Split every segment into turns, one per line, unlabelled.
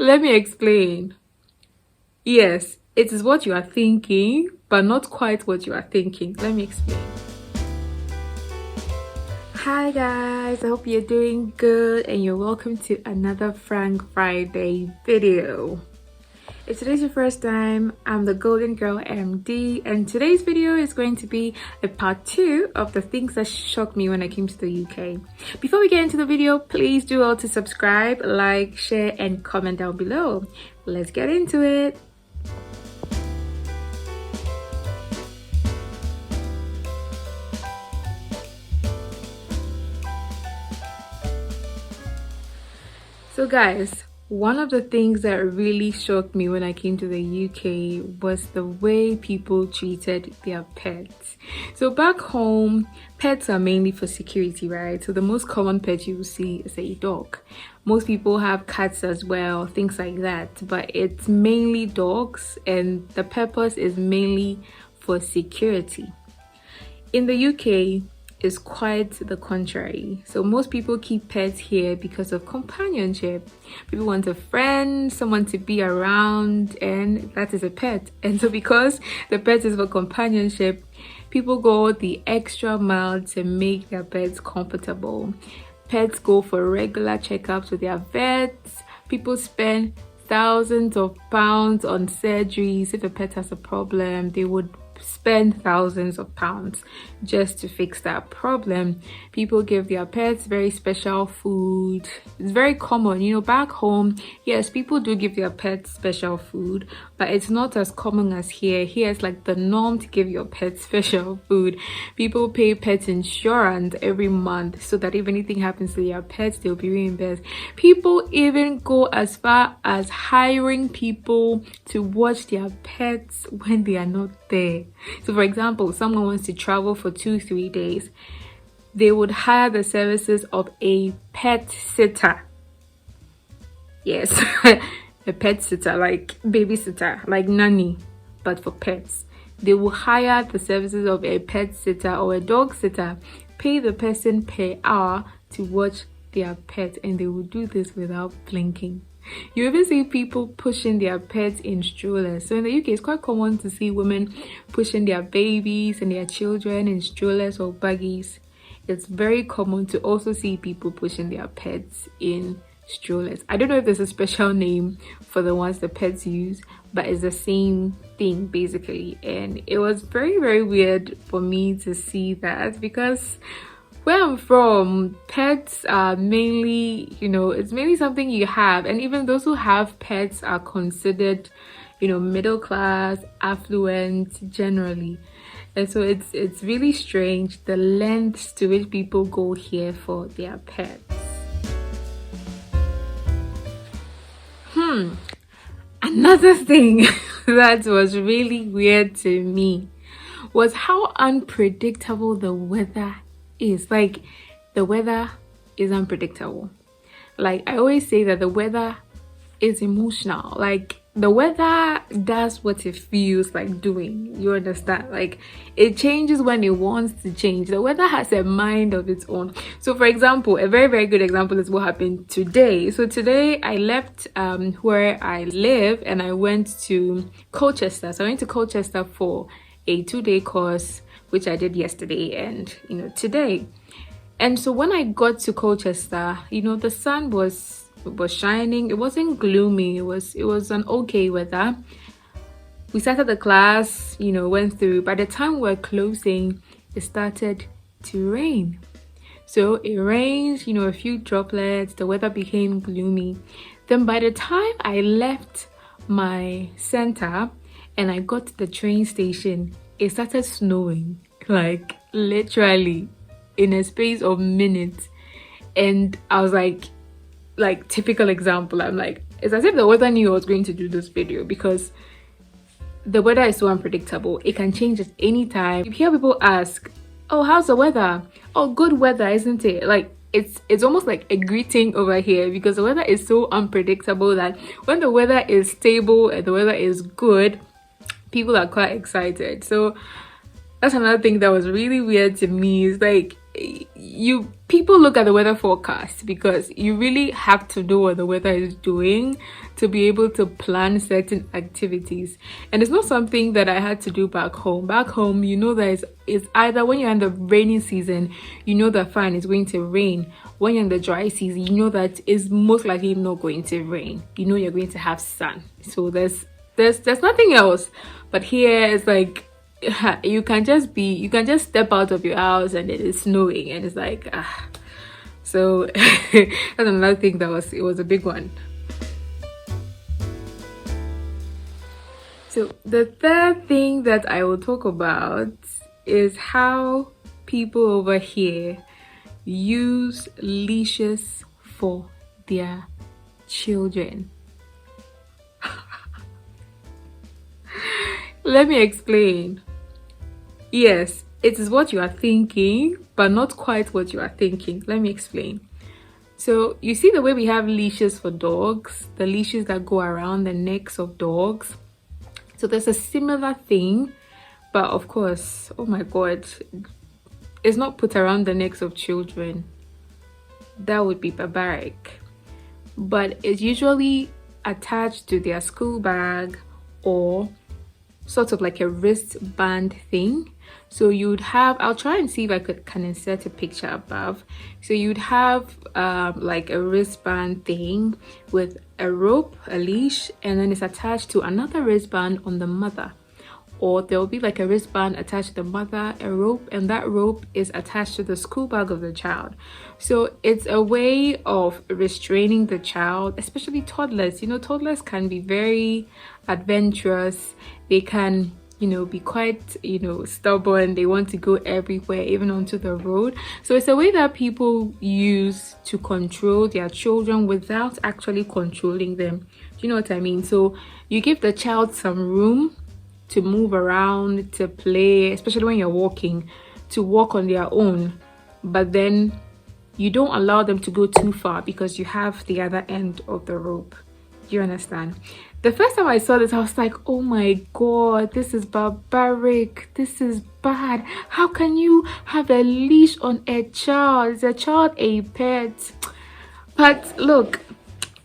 Let me explain. Yes, it is what you are thinking, but not quite what you are thinking. Let me explain. Hi guys, I hope you're doing good and you're welcome to another Frank Friday video. If today's your first time, I'm the Golden Girl MD, and today's video is going to be a part 2 of the things that shocked me when I came to the UK. Before we get into the video, please do all to subscribe, like, share, and comment down below. Let's get into it. So guys, one of the things that really shocked me when I came to the UK was the way people treated their pets. So back home, pets are mainly for security, right? So the most common pet you will see is a dog. Most people have cats as well, things like that, but it's mainly dogs, and the purpose is mainly for security. In the UK, is quite the contrary. So most people keep pets here because of companionship. People want a friend, someone to be around, and that is a pet. And so because the pet is for companionship, people go the extra mile to make their pets comfortable. Pets go for regular checkups with their vets. People spend thousands of pounds on surgeries. If a pet has a problem, they would spend thousands of pounds just to fix that problem. People give their pets very special food. It's very common, you know, back home, yes, people do give their pets special food, but it's not as common as here. Here it's like the norm to give your pets special food. People pay pet insurance every month so that if anything happens to their pets, they'll be reimbursed. People even go as far as hiring people to watch their pets when they are not there. So for example, someone wants to travel for 2-3 days, they would hire the services of a pet sitter. Yes, a pet sitter, like babysitter, like nanny, but for pets. They will hire the services of a pet sitter or a dog sitter, pay the person per hour to watch their pet, and they will do this without blinking. You even see people pushing their pets in strollers. So in the UK, it's quite common to see women pushing their babies and their children in strollers or buggies. It's very common to also see people pushing their pets in strollers. I don't know if there's a special name for the ones the pets use, but it's the same thing basically. And it was very, very weird for me to see that, because where I'm from, pets are mainly, you know, it's mainly something you have, and even those who have pets are considered, you know, middle class, affluent generally. And so it's really strange the lengths to which people go here for their pets. Another thing that was really weird to me was how unpredictable the weather is. Like, the weather is unpredictable. Like, I always say that the weather is emotional. Like, the weather does what it feels like doing. You understand? Like, it changes when it wants to change. The weather has a mind of its own. So for example, a very, very good example is what happened today. So today I left where I live and I went to Colchester. So I went to Colchester for a 2-day course, which I did yesterday and, you know, today. And so when I got to Colchester, you know, the sun was shining. It wasn't gloomy. It was an okay weather. We started the class, you know, went through. By the time we were closing, it started to rain. So it rained, you know, a few droplets. The weather became gloomy. Then by the time I left my center and I got to the train station, it started snowing, like literally in a space of minutes. And I was like typical example, I'm like, it's as if the weather knew I was going to do this video, because the weather is so unpredictable. It can change at any time. You hear people ask, oh, how's the weather? Oh, good weather, isn't it? Like, it's almost like a greeting over here, because the weather is so unpredictable that when the weather is stable and the weather is good, people are quite excited. So that's another thing that was really weird to me. Is like, people look at the weather forecast because you really have to know what the weather is doing to be able to plan certain activities. And it's not something that I had to do back home. Back home, you know that it's either when you're in the rainy season, you know that fine, it's going to rain. When you're in the dry season, you know that it's most likely not going to rain. You know you're going to have sun. So there's nothing else. But here it's like you can just step out of your house and it is snowing and it's like so that's another thing it was a big one. So the third thing that I will talk about is how people over here use leashes for their children. Let me explain. Yes, it is what you are thinking, but not quite what you are thinking. Let me explain. So you see the way we have leashes for dogs, the leashes that go around the necks of dogs. So there's a similar thing, but of course, oh my God, it's not put around the necks of children. That would be barbaric. But it's usually attached to their school bag or sort of like a wristband thing. So you'd have, I'll try and see if I can insert a picture above. So you'd have like a wristband thing with a rope, a leash, and then it's attached to another wristband on the mother. Or there'll be like a wristband attached to the mother, a rope, and that rope is attached to the school bag of the child. So it's a way of restraining the child, especially toddlers. You know, toddlers can be very adventurous. They can, you know, be quite, you know, stubborn. They want to go everywhere, even onto the road. So it's a way that people use to control their children without actually controlling them. Do you know what I mean? So you give the child some room to move around, to play, especially when you're walking, to walk on their own. But then you don't allow them to go too far because you have the other end of the rope. Do you understand? The first time I saw this, I was like, oh my God, this is barbaric. This is bad. How can you have a leash on a child? Is a child a pet? But look,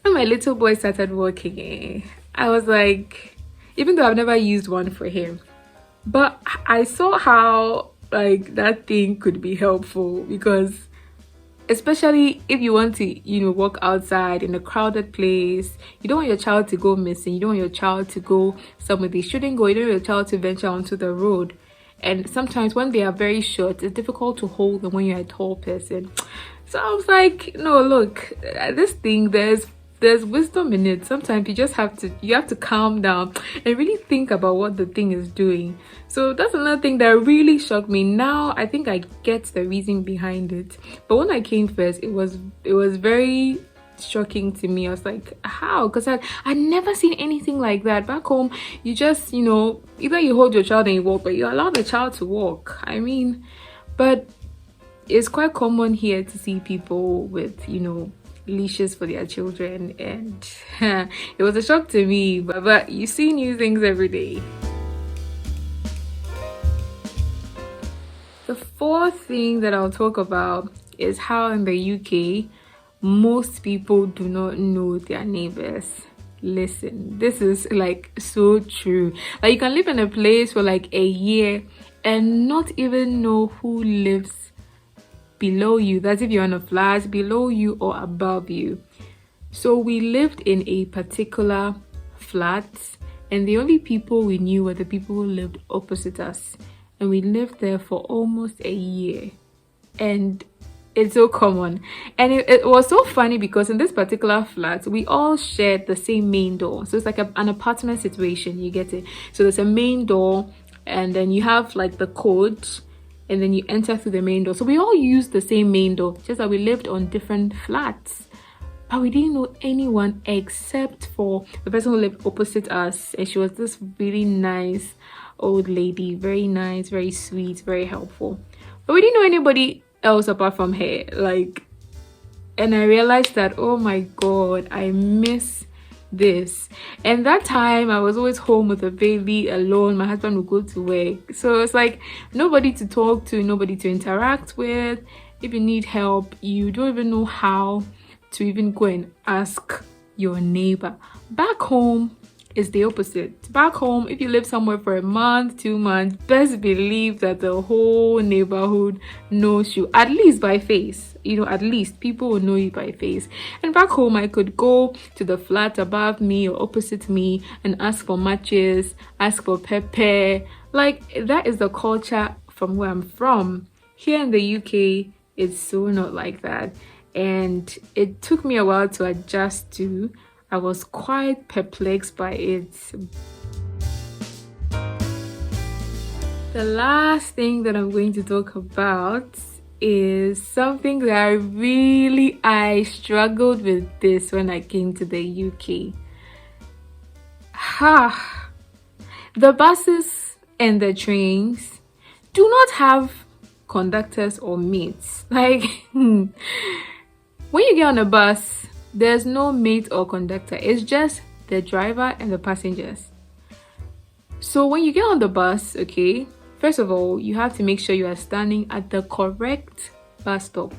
when my little boy started walking, I was like, even though I've never used one for him, but I saw how like that thing could be helpful, because especially if you want to, you know, walk outside in a crowded place, you don't want your child to go missing, you don't want your child to go somewhere they shouldn't go, you don't want your child to venture onto the road. And sometimes when they are very short, it's difficult to hold them when you're a tall person. So I was like, no, look, this thing, there's wisdom in it. Sometimes you just have to calm down and really think about what the thing is doing. So that's another thing that really shocked me. Now I think I get the reason behind it, but when I came first, it was very shocking to me. I was like, how? Because I'd never seen anything like that back home. You just, you know, either you hold your child and you walk, but you allow the child to walk. I mean, but it's quite common here to see people with, you know, leashes for their children, and it was a shock to me, but you see new things every day. The fourth thing that I'll talk about is how in the UK most people do not know their neighbors. Listen, this is like so true. Like you can live in a place for like a year and not even know who lives below you. That's if you're on a flat, below you or above you. So we lived in a particular flat, and the only people we knew were the people who lived opposite us, and we lived there for almost a year. And it's so common, and it was so funny because in this particular flat we all shared the same main door. So it's like an apartment situation, you get it? So there's a main door, and then you have like the code, and then you enter through the main door. So we all used the same main door, just that we lived on different flats. But we didn't know anyone except for the person who lived opposite us. And she was this really nice old lady, very nice, very sweet, very helpful. But we didn't know anybody else apart from her. Like, and I realized that, oh my God, I miss this. And that time I was always home with a baby alone. My husband would go to work, so it's like nobody to talk to, nobody to interact with. If you need help, you don't even know how to even go and ask your neighbor. Back home is the opposite. Back home, if you live somewhere for a month, 2 months, best believe that the whole neighborhood knows you, at least by face. At least people will know you by face. And back home, I could go to the flat above me or opposite me and ask for matches, ask for pepper. Like, that is the culture from where I'm from. Here in the UK, it's so not like that. And it took me a while to adjust to. I was quite perplexed by it. The last thing that I'm going to talk about is something that I struggled with this when I came to the UK. The buses and the trains do not have conductors or mates. Like, when you get on a bus, there's no mate or conductor. It's just the driver and the passengers. So when you get on the bus, okay, first of all, you have to make sure you are standing at the correct bus stop.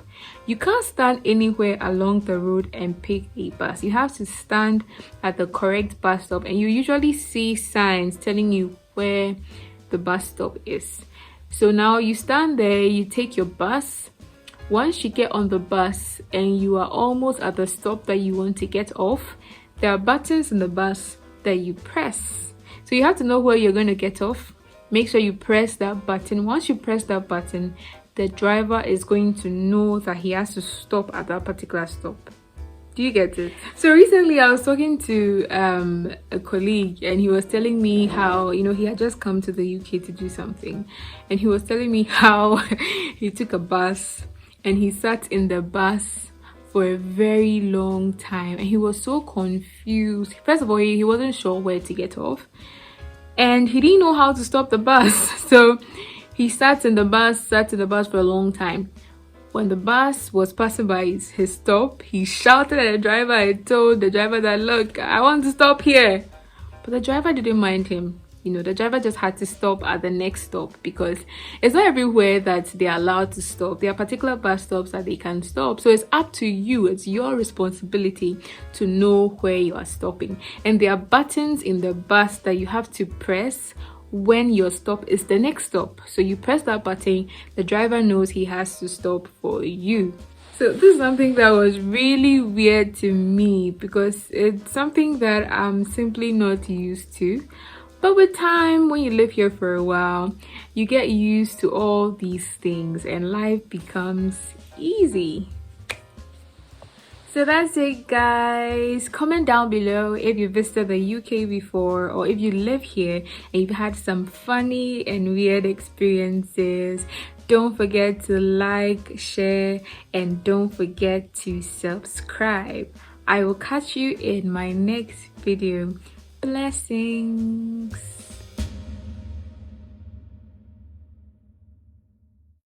You can't stand anywhere along the road and pick a bus. You have to stand at the correct bus stop, and you usually see signs telling you where the bus stop is. So now you stand there, you take your bus. Once you get on the bus and you are almost at the stop that you want to get off, there are buttons in the bus that you press. So you have to know where you're going to get off. Make sure you press that button. Once you press that button, the driver is going to know that he has to stop at that particular stop. Do you get it? So recently I was talking to a colleague, and he was telling me how, he had just come to the UK to do something. And he was telling me how he took a bus and he sat in the bus for a very long time. And he was so confused. First of all, he wasn't sure where to get off. And he didn't know how to stop the bus. So he sat in the bus for a long time. When the bus was passing by his stop, he shouted at the driver. I told the driver that, look, I want to stop here. But the driver didn't mind him. The driver just had to stop at the next stop, because it's not everywhere that they're allowed to stop. There are particular bus stops that they can stop. So it's up to you. It's your responsibility to know where you are stopping. And there are buttons in the bus that you have to press when your stop is the next stop. So you press that button, the driver knows he has to stop for you. So this is something that was really weird to me, because it's something that I'm simply not used to. But with time, when you live here for a while, you get used to all these things and life becomes easy. So that's it, guys. Comment down below if you visited the UK before, or if you live here and you've had some funny and weird experiences. Don't forget to like, share, and don't forget to subscribe. I will catch you in my next video. Blessings.